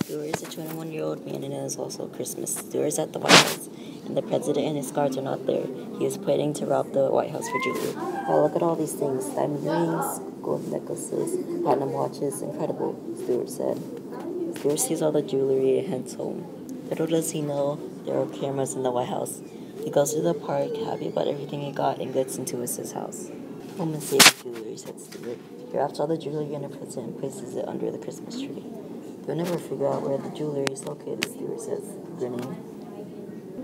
Stewart is a 21-year-old man and it is also Christmas. Stewart is at the White House, and the president and his guards are not there. He is planning to rob the White House for jewelry. Wow, look at all these things. Diamond rings, gold necklaces, platinum watches. Incredible, Stewart said. Stewart sees all the jewelry and heads home. Little does he know there are cameras in the White House. He goes to the park, happy about everything he got, and gets into his house. Home and save the jewelry, said Stewart. He wraps all the jewelry in a present and places it under the Christmas tree. You'll never figure out where the jewelry is located, Stewart says, grinning.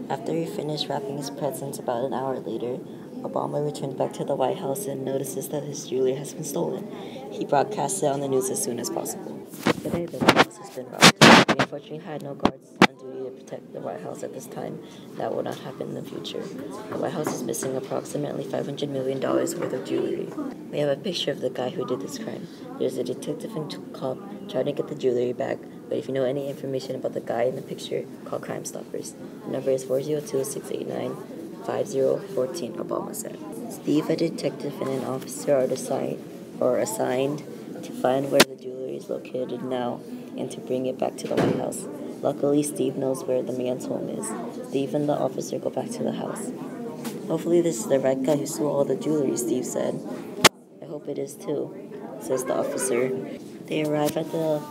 After he finished wrapping his presents about an hour later, Obama returns back to the White House and notices that his jewelry has been stolen. He broadcasts it on the news as soon as possible. Today, the White House has been robbed. We unfortunately had no guards on duty to protect the White House at this time. That will not happen in the future. The White House is missing approximately $500 million worth of jewelry. We have a picture of the guy who did this crime. There's a detective and cop trying to get the jewelry back, but if you know any information about the guy in the picture, call Crime Stoppers. The number is 402-689-5014, Obama said. Steve, a detective, and an officer are assigned to find where the jewelry is located now and to bring it back to the White House. Luckily, Steve knows where the man's home is. Steve and the officer go back to the house. Hopefully this is the right guy who stole all the jewelry, Steve said. I hope it is too, says the officer. They arrive at the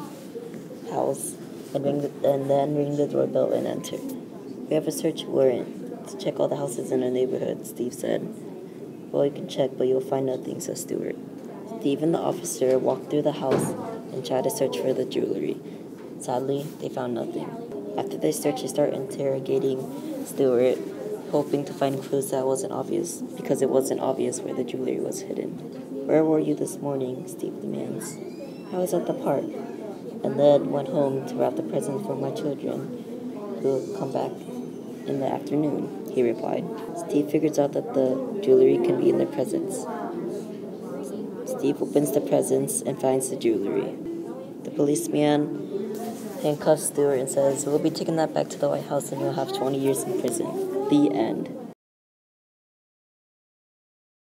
house and then ring the doorbell and enter. We have a search warrant to check all the houses in the neighborhood, Steve said. Well, you can check, but you'll find nothing, says Stewart. Steve and the officer walk through the house and try to search for the jewelry. Sadly, they found nothing. After they search, they start interrogating Stewart, hoping to find clues that wasn't obvious, because it wasn't obvious where the jewelry was hidden. Where were you this morning? Steve demands. I was at the park, and then went home to wrap the presents for my children, who will come back in the afternoon, he replied. Steve figures out that the jewelry can be in the presents. Steve opens the presents and finds the jewelry. The policeman handcuffs Stewart and says, we'll be taking that back to the White House and you'll have 20 years in prison. The end.